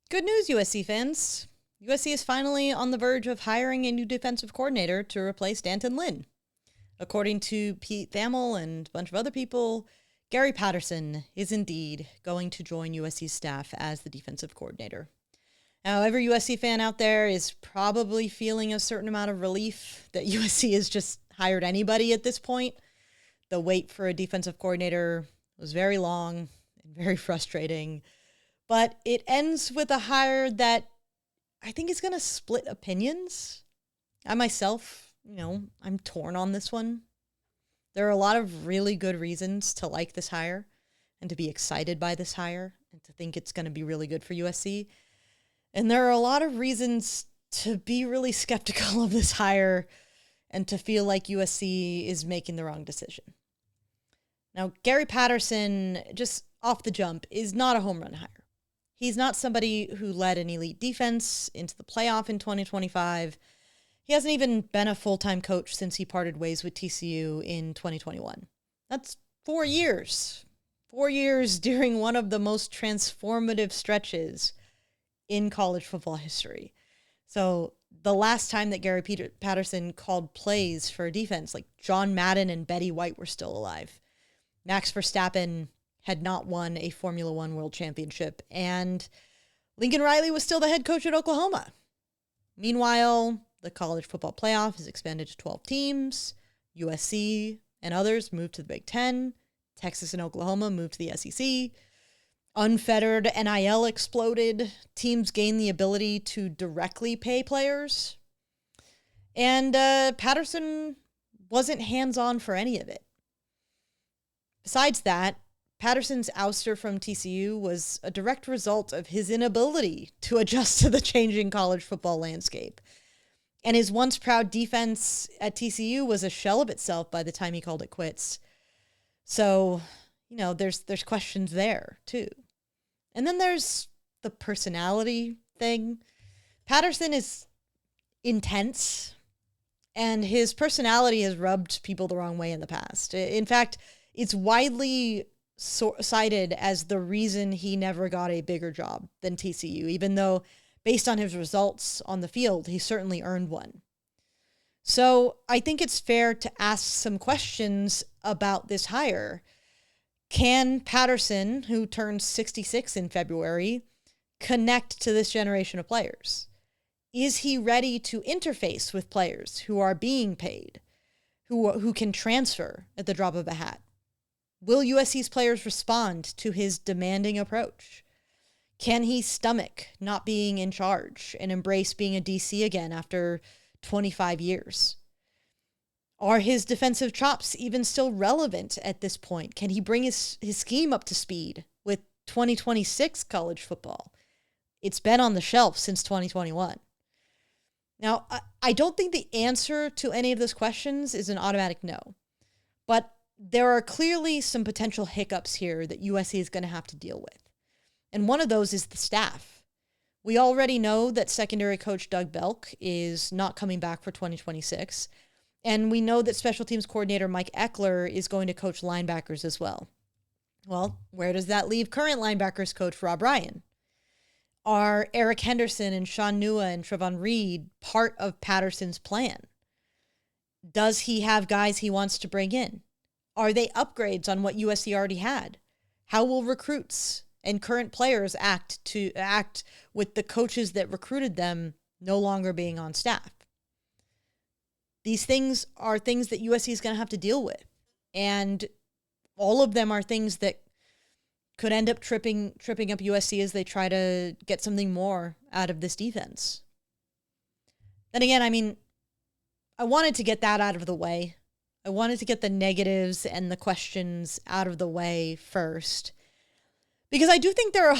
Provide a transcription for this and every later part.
Good news, USC fans. USC is finally on the verge of hiring a new defensive coordinator to replace D'Anton Lynn. According to Pete Thamel and a bunch of other people, Gary Patterson is indeed going to join USC's staff as the defensive coordinator. Now, every USC fan out there is probably feeling a certain amount of relief that USC has just hired anybody at this point. The wait for a defensive coordinator was very long and very frustrating. But it ends with a hire that I think is going to split opinions. I myself, I'm torn on this one. There are a lot of really good reasons to like this hire and to be excited by this hire and to think it's going to be really good for USC. And there are a lot of reasons to be really skeptical of this hire and to feel like USC is making the wrong decision. Now, Gary Patterson, just off the jump, is not a home run hire. He's not somebody who led an elite defense into the playoff in 2025. He hasn't even been a full-time coach since he parted ways with TCU in 2021. That's 4 years. 4 years during one of the most transformative stretches in college football history. So the last time that Gary Patterson called plays for a defense, like John Madden and Betty White were still alive. Max Verstappen had not won a Formula One world championship, and Lincoln Riley was still the head coach at Oklahoma. Meanwhile, the college football playoff has expanded to 12 teams. USC and others moved to the Big Ten. Texas and Oklahoma moved to the SEC. Unfettered NIL exploded. Teams gained the ability to directly pay players. And Patterson wasn't hands-on for any of it. Besides that, Patterson's ouster from TCU was a direct result of his inability to adjust to the changing college football landscape. And his once proud defense at TCU was a shell of itself by the time he called it quits. So, there's questions there, too. And then there's the personality thing. Patterson is intense, and his personality has rubbed people the wrong way in the past. In fact, it's widely cited as the reason he never got a bigger job than TCU, even though based on his results on the field, he certainly earned one. So I think it's fair to ask some questions about this hire. Can Patterson, who turns 66 in February, connect to this generation of players? Is he ready to interface with players who are being paid, who can transfer at the drop of a hat? Will USC's players respond to his demanding approach? Can he stomach not being in charge and embrace being a DC again after 25 years? Are his defensive chops even still relevant at this point? Can he bring his scheme up to speed with 2026 college football? It's been on the shelf since 2021. Now, I don't think the answer to any of those questions is an automatic no, but there are clearly some potential hiccups here that USC is going to have to deal with. And one of those is the staff. We already know that secondary coach Doug Belk is not coming back for 2026. And we know that special teams coordinator Mike Eckler is going to coach linebackers as well. Well, where does that leave current linebackers coach Rob Ryan? Are Eric Henderson and Sean Nua and Trevon Reed part of Patterson's plan? Does he have guys he wants to bring in? Are they upgrades on what USC already had? How will recruits and current players act with the coaches that recruited them no longer being on staff? These things are things that USC is going to have to deal with. And all of them are things that could end up tripping up USC as they try to get something more out of this defense. Then again, I wanted to get that out of the way. I wanted to get the negatives and the questions out of the way first, because I do think there are,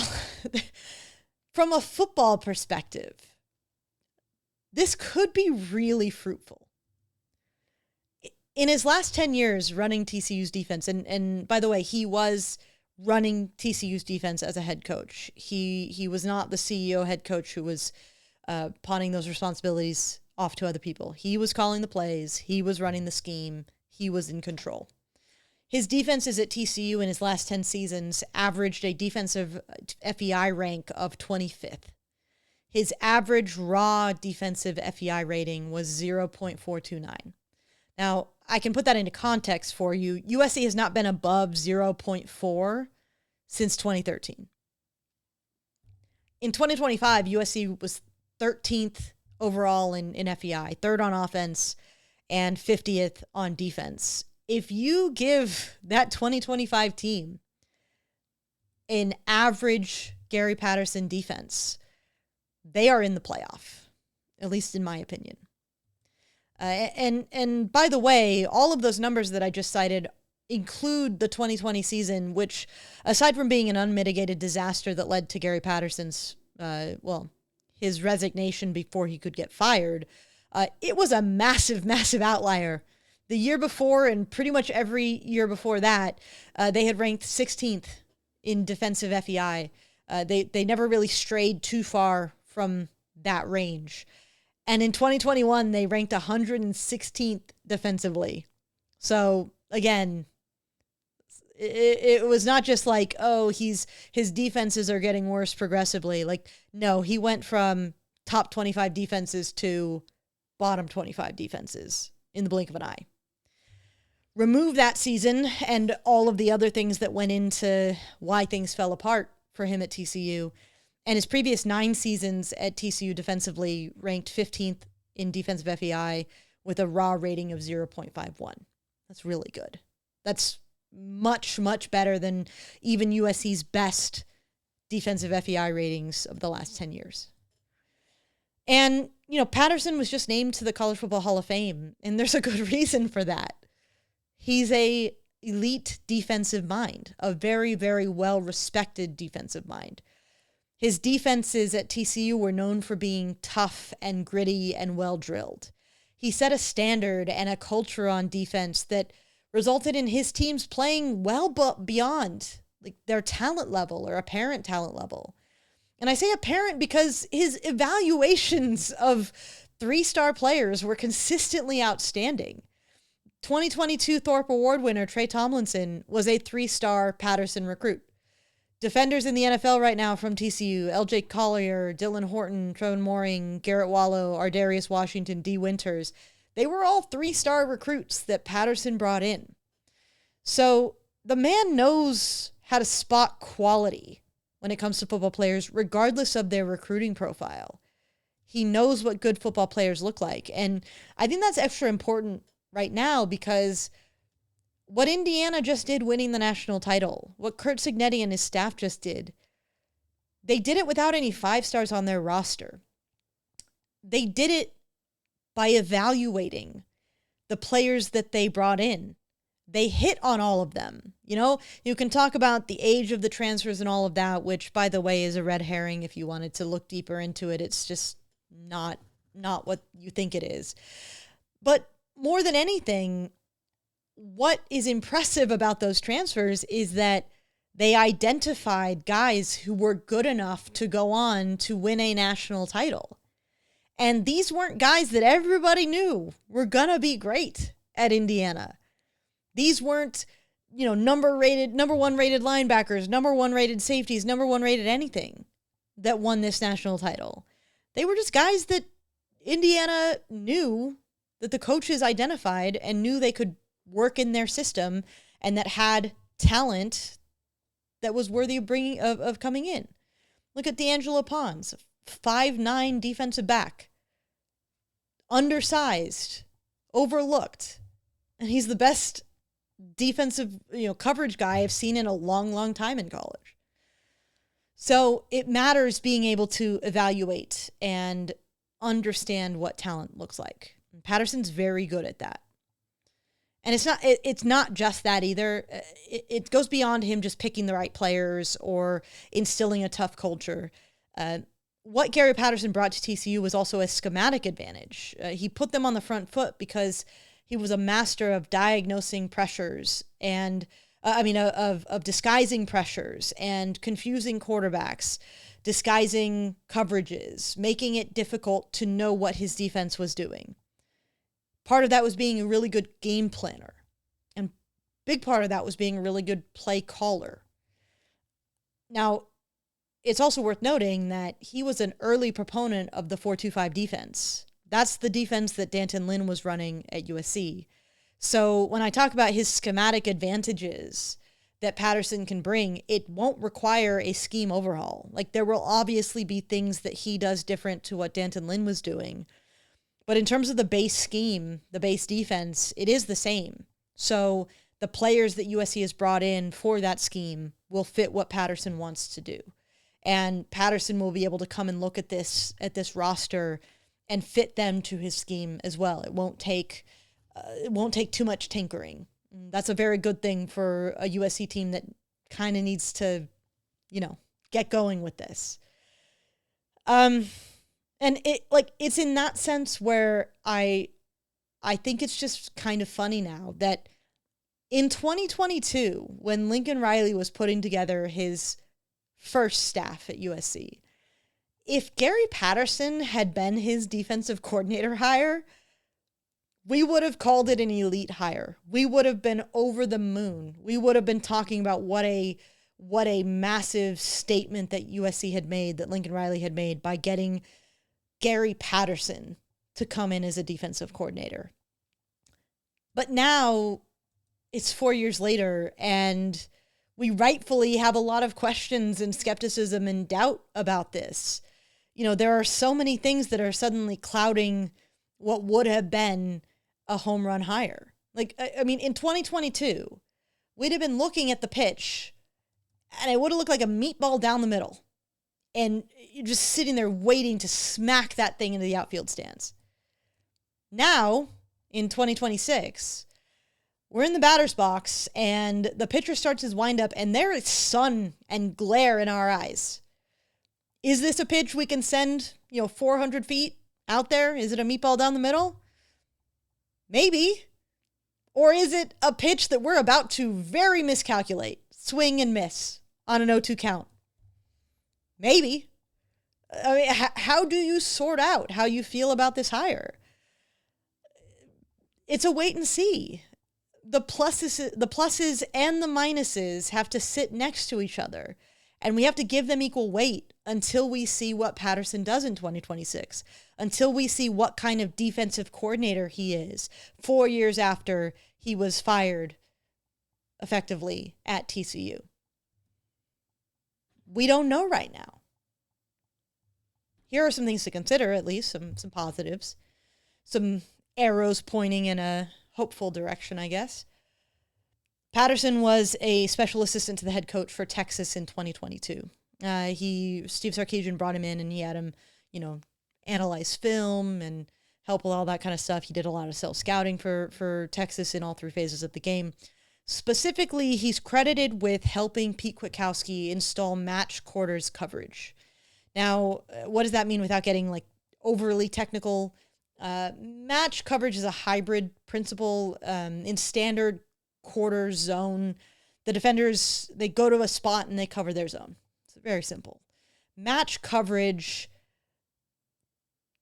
from a football perspective, this could be really fruitful. In his last 10 years running TCU's defense, and by the way, he was running TCU's defense as a head coach. He was not the CEO head coach who was pawning those responsibilities off to other people. He was calling the plays. He was running the scheme. He was in control. His defenses at TCU in his last 10 seasons averaged a defensive FEI rank of 25th his average raw defensive FEI rating was 0.429. Now, I can put that into context for you. USC has not been above 0.4 since 2013. In 2025, USC was 13th overall in FEI, third on offense, and 50th on defense. If you give that 2025 team an average Gary Patterson defense, they are in the playoff, at least in my opinion. And by the way, all of those numbers that I just cited include the 2020 season, which, aside from being an unmitigated disaster that led to Gary Patterson's, his resignation before he could get fired, it was a massive, massive outlier. The year before and pretty much every year before that, they had ranked 16th in defensive FEI. They never really strayed too far from that range. And in 2021, they ranked 116th defensively. So again, it was not just like, oh, his defenses are getting worse progressively. Like, no, he went from top 25 defenses to bottom 25 defenses in the blink of an eye. Remove that season and all of the other things that went into why things fell apart for him at TCU. And his previous 9 seasons at TCU defensively ranked 15th in defensive FEI with a raw rating of 0.51. That's really good. That's much, much better than even USC's best defensive FEI ratings of the last 10 years. And, Patterson was just named to the College Football Hall of Fame, and there's a good reason for that. He's a elite defensive mind, a very, very well-respected defensive mind. His defenses at TCU were known for being tough and gritty and well-drilled. He set a standard and a culture on defense that resulted in his teams playing well beyond their talent level or apparent talent level. And I say apparent because his evaluations of 3-star players were consistently outstanding. 2022 Thorpe Award winner Trey Tomlinson was a 3-star Patterson recruit. Defenders in the NFL right now from TCU, LJ Collier, Dylan Horton, Trevon Mooring, Garrett Wallow, Ardarius Washington, D. Winters, they were all 3-star recruits that Patterson brought in. So the man knows how to spot quality when it comes to football players, regardless of their recruiting profile. He knows what good football players look like. And I think that's extra important right now because what Indiana just did winning the national title, what Curt Cignetti and his staff just did, they did it without any 5-stars on their roster. They did it by evaluating the players that they brought in. They hit on all of them. You can talk about the age of the transfers and all of that, which, by the way, is a red herring if you wanted to look deeper into it. It's just not what you think it is. But more than anything, what is impressive about those transfers is that they identified guys who were good enough to go on to win a national title. And these weren't guys that everybody knew were going to be great at Indiana. These weren't, number 1 rated linebackers, number 1 rated safeties, number 1 rated anything that won this national title. They were just guys that Indiana knew, that the coaches identified and knew they could work in their system and that had talent that was worthy of coming in. Look at D'Angelo Pons, 5'9" defensive back, undersized, overlooked, and he's the best defensive, coverage guy I've seen in a long, long time in college. So it matters being able to evaluate and understand what talent looks like. And Patterson's very good at that. And it's not just that either. It goes beyond him just picking the right players or instilling a tough culture. What Gary Patterson brought to TCU was also a schematic advantage. He put them on the front foot because he was a master of diagnosing pressures and, of disguising pressures and confusing quarterbacks, disguising coverages, making it difficult to know what his defense was doing. Part of that was being a really good game planner. And big part of that was being a really good play caller. Now, it's also worth noting that he was an early proponent of the 4-2-5 defense. That's the defense that D'Anton Lynn was running at USC. So when I talk about his schematic advantages that Patterson can bring, it won't require a scheme overhaul. Like, there will obviously be things that he does different to what D'Anton Lynn was doing. But in terms of the base scheme, the base defense, it is the same. So the players that USC has brought in for that scheme will fit what Patterson wants to do. And Patterson will be able to come and look at this roster and fit them to his scheme as well. It won't take too much tinkering. That's a very good thing for a USC team that kind of needs to, get going with this. And it's in that sense where I think it's just kind of funny now that in 2022, when Lincoln Riley was putting together his first staff at USC, if Gary Patterson had been his defensive coordinator hire, we would have called it an elite hire. We would have been over the moon. We would have been talking about what a massive statement that USC had made, that Lincoln Riley had made by getting Gary Patterson to come in as a defensive coordinator. But now it's 4 years later, and we rightfully have a lot of questions and skepticism and doubt about this. There are so many things that are suddenly clouding what would have been a home run hire. Like, I mean, in 2022, we'd have been looking at the pitch and it would have looked like a meatball down the middle. And you're just sitting there waiting to smack that thing into the outfield stands. Now, in 2026, we're in the batter's box and the pitcher starts his windup and there is sun and glare in our eyes. Is this a pitch we can send, 400 feet out there? Is it a meatball down the middle? Maybe. Or is it a pitch that we're about to very miscalculate, swing and miss on an 0-2 count? Maybe. I mean, how do you sort out how you feel about this hire? It's a wait and see. The pluses and the minuses have to sit next to each other, and we have to give them equal weight until we see what Patterson does in 2026, until we see what kind of defensive coordinator he is 4 years after he was fired effectively at TCU. We don't know right now. Here are some things to consider, at least some positives, some arrows pointing in a hopeful direction, I guess. Patterson was a special assistant to the head coach for Texas in 2022. Steve Sarkisian brought him in and he had him, analyze film and help with all that kind of stuff. He did a lot of self-scouting for Texas in all three phases of the game. Specifically, he's credited with helping Pete Kwiatkowski install match quarters coverage. Now, what does that mean without getting overly technical? Match coverage is a hybrid principle. In standard quarter zone, the defenders, they go to a spot and they cover their zone. It's very simple. Match coverage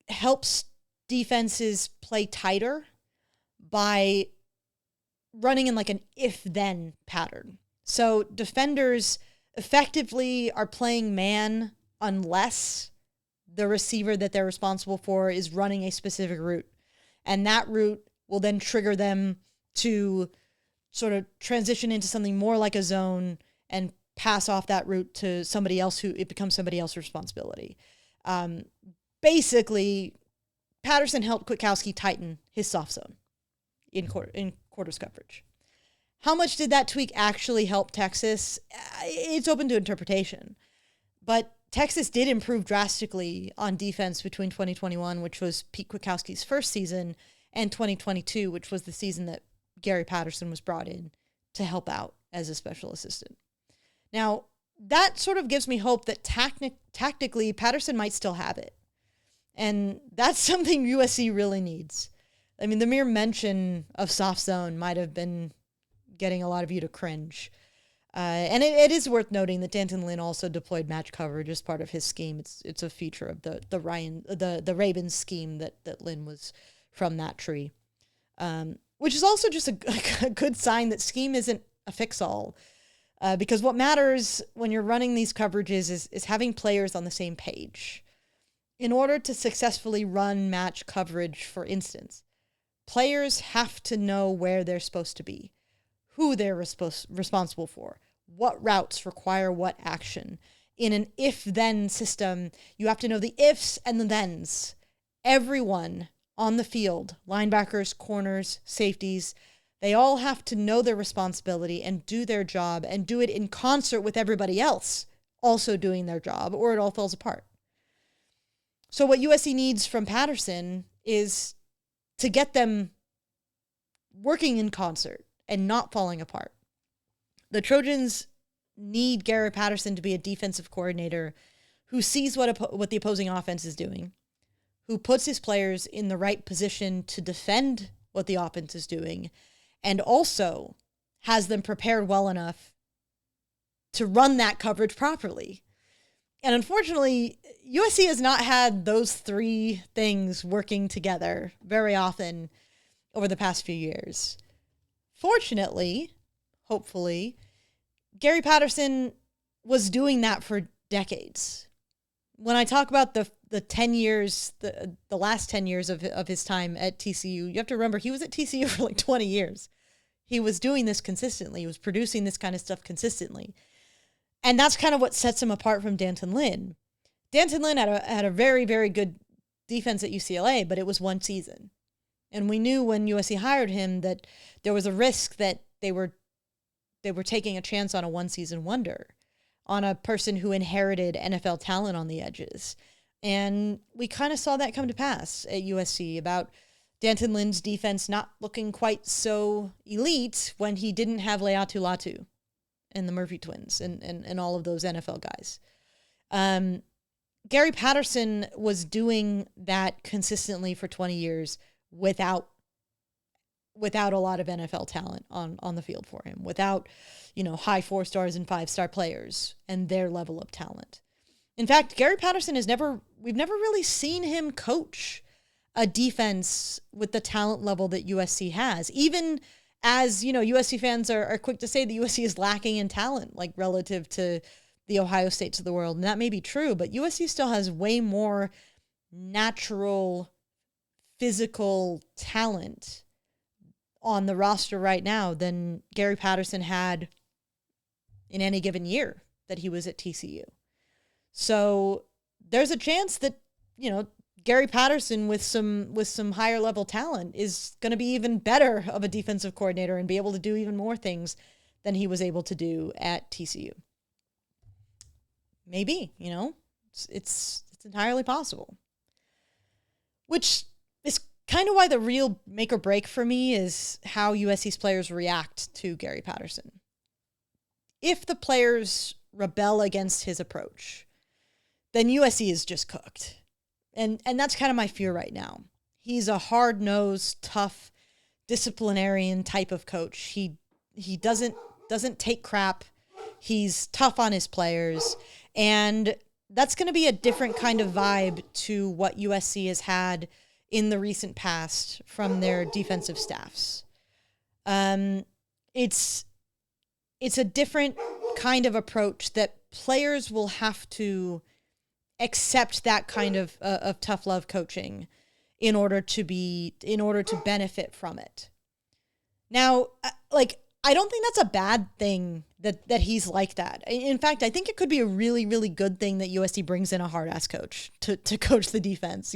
helps defenses play tighter by running in an if-then pattern. So defenders effectively are playing man unless the receiver that they're responsible for is running a specific route. And that route will then trigger them to sort of transition into something more like a zone and pass off that route to somebody else who it becomes somebody else's responsibility. Basically, Patterson helped Kwiatkowski tighten his soft zone in quarters coverage. How much did that tweak actually help Texas? It's open to interpretation. But Texas did improve drastically on defense between 2021, which was Pete Kwiatkowski's first season, and 2022, which was the season that Gary Patterson was brought in to help out as a special assistant. Now, that sort of gives me hope that tactically Patterson might still have it. And that's something USC really needs. I mean, the mere mention of soft zone might have been getting a lot of you to cringe. And it is worth noting that D'Anton Lynn also deployed match coverage as part of his scheme. It's a feature of the Ravens scheme that Lynn was from that tree, which is also just a good sign that scheme isn't a fix-all. Because what matters when you're running these coverages is having players on the same page. In order to successfully run match coverage, for instance, players have to know where they're supposed to be, who they're responsible for, what routes require what action. In an if-then system, you have to know the ifs and the thens. Everyone on the field, linebackers, corners, safeties, they all have to know their responsibility and do their job and do it in concert with everybody else also doing their job, or it all falls apart. So what USC needs from Patterson is to get them working in concert and not falling apart. The Trojans need Gary Patterson to be a defensive coordinator who sees what the opposing offense is doing, who puts his players in the right position to defend what the offense is doing, and also has them prepared well enough to run that coverage properly. And unfortunately, USC has not had those three things working together very often over the past few years. Fortunately, hopefully, Gary Patterson was doing that for decades. When I talk about the 10 years, the last 10 years of his time at TCU, you have to remember he was at TCU for like 20 years. He was doing this consistently. He was producing this kind of stuff consistently. And that's kind of what sets him apart from D'Anton Lynn. D'Anton Lynn had a very, very good defense at UCLA, but it was one season. And we knew when USC hired him that there was a risk that they were taking a chance on a one-season wonder, on a person who inherited NFL talent on the edges. And we kind of saw that come to pass at USC about D'Anton Lynn's defense not looking quite so elite when he didn't have Leatu Latu and the Murphy twins and all of those NFL guys. Gary Patterson was doing that consistently for 20 years without a lot of NFL talent on the field for him, without, high 4-stars and 5-star players and their level of talent. In fact, Gary Patterson we've never really seen him coach a defense with the talent level that USC has, even as, USC fans are quick to say that USC is lacking in talent, like relative to the Ohio States of the world. And that may be true, but USC still has way more natural physical talent on the roster right now than Gary Patterson had in any given year that he was at TCU. So there's a chance that, Gary Patterson with some higher level talent is going to be even better of a defensive coordinator and be able to do even more things than he was able to do at TCU. Maybe, it's entirely possible. Which is kind of why the real make or break for me is how USC's players react to Gary Patterson. If the players rebel against his approach, then USC is just cooked. And that's kind of my fear right now. He's a hard-nosed, tough, disciplinarian type of coach. He doesn't take crap. He's tough on his players. And that's going to be a different kind of vibe to what USC has had in the recent past from their defensive staffs. It's a different kind of approach that players will have to accept that kind of tough love coaching in order to benefit from it. Now, I don't think that's a bad thing that he's like that. In fact, I think it could be a really, really good thing that USC brings in a hard-ass coach to coach the defense,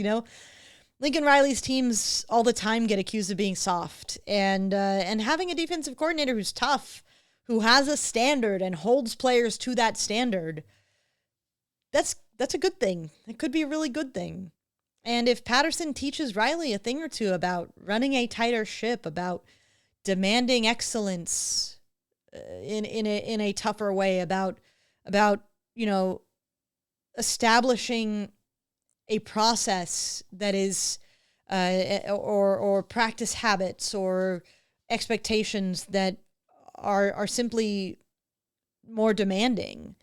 Lincoln Riley's teams all the time get accused of being soft, and having a defensive coordinator who's tough, who has a standard and holds players to that standard, that's a good thing. It could be a really good thing. And if Patterson teaches Riley a thing or two about running a tighter ship, about demanding excellence in a tougher way, about establishing a process that is or practice habits or expectations that are simply more demanding,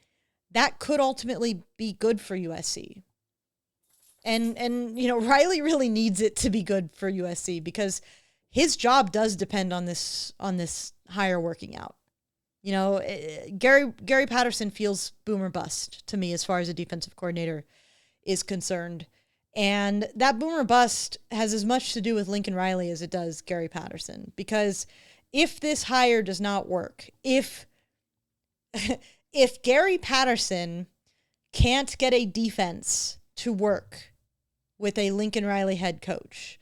that could ultimately be good for USC. And Riley really needs it to be good for USC because his job does depend on this hire working out. You know, Gary Patterson feels boom or bust to me as far as a defensive coordinator is concerned. And that boom or bust has as much to do with Lincoln Riley as it does Gary Patterson. Because if this hire does not work, if Gary Patterson can't get a defense to work with a Lincoln Riley head coach,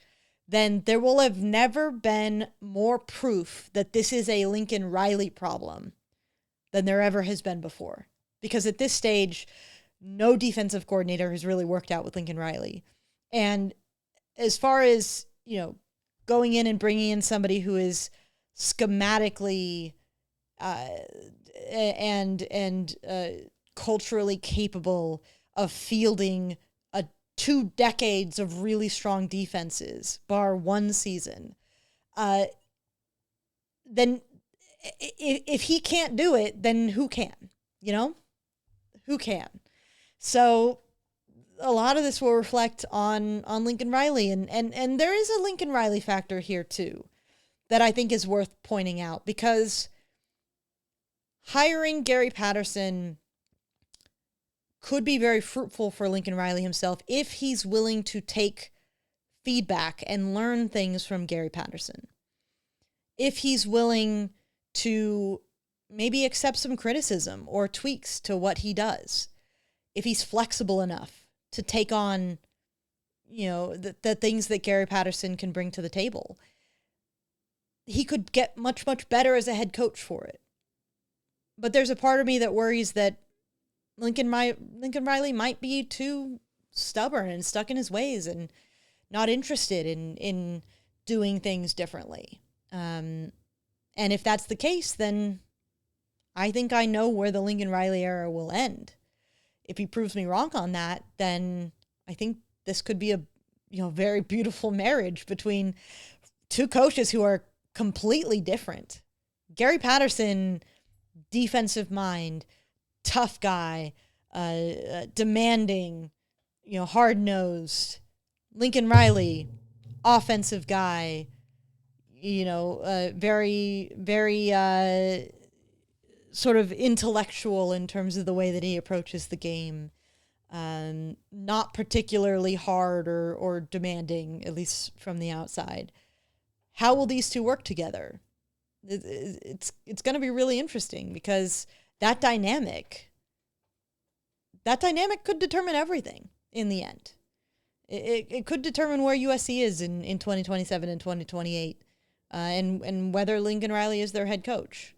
then there will have never been more proof that this is a Lincoln Riley problem than there ever has been before. Because at this stage, no defensive coordinator has really worked out with Lincoln Riley. And as far as, you know, going in and bringing in somebody who is schematically and culturally capable of fielding 2 decades of really strong defenses, bar one season, then if he can't do it, then who can? You know? Who can? So a lot of this will reflect on Lincoln Riley. And there is a Lincoln Riley factor here, too, that I think is worth pointing out. Because hiring Gary Patterson could be very fruitful for Lincoln Riley himself if he's willing to take feedback and learn things from Gary Patterson. If he's willing to maybe accept some criticism or tweaks to what he does. If he's flexible enough to take on, you know, the things that Gary Patterson can bring to the table, he could get much, much better as a head coach for it. But there's a part of me that worries that Lincoln Riley might be too stubborn and stuck in his ways and not interested in doing things differently. And if that's the case, then I think I know where the Lincoln Riley era will end. If he proves me wrong on that, then I think this could be a very beautiful marriage between two coaches who are completely different. Gary Patterson, defensive mind, tough guy, demanding, hard-nosed. Lincoln Riley, offensive guy, very, very sort of intellectual in terms of the way that he approaches the game. Not particularly hard or demanding, at least from the outside. How will these two work together? It's going to be really interesting because that dynamic could determine everything in the end. It could determine where USC is in 2027 and 2028, and whether Lincoln Riley is their head coach.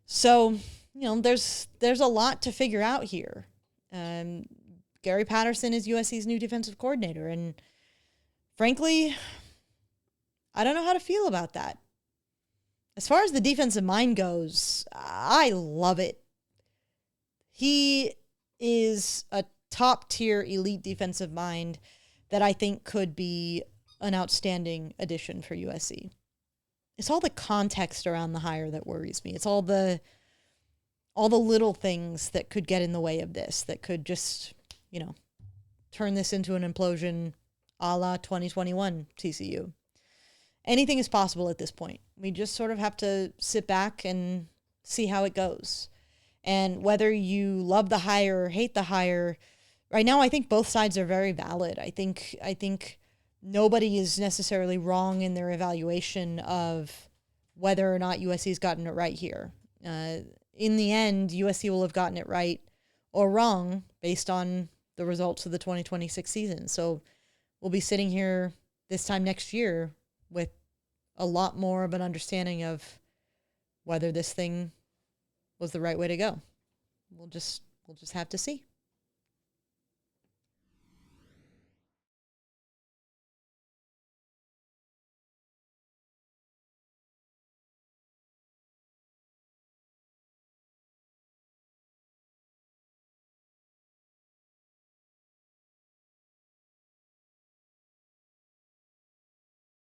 So, there's a lot to figure out here. Gary Patterson is USC's new defensive coordinator, and frankly, I don't know how to feel about that. As far as the defensive mind goes, I love it. He is a top-tier elite defensive mind that I think could be an outstanding addition for USC. It's all the context around the hire that worries me. It's all the little things that could get in the way of this, that could just, turn this into an implosion a la 2021 TCU. Anything is possible at this point. We just sort of have to sit back and see how it goes. And whether you love the hire or hate the hire, right now I think both sides are very valid. I think nobody is necessarily wrong in their evaluation of whether or not USC's gotten it right here. In the end, USC will have gotten it right or wrong based on the results of the 2026 season. So we'll be sitting here this time next year with a lot more of an understanding of whether this thing was the right way to go. We'll just have to see.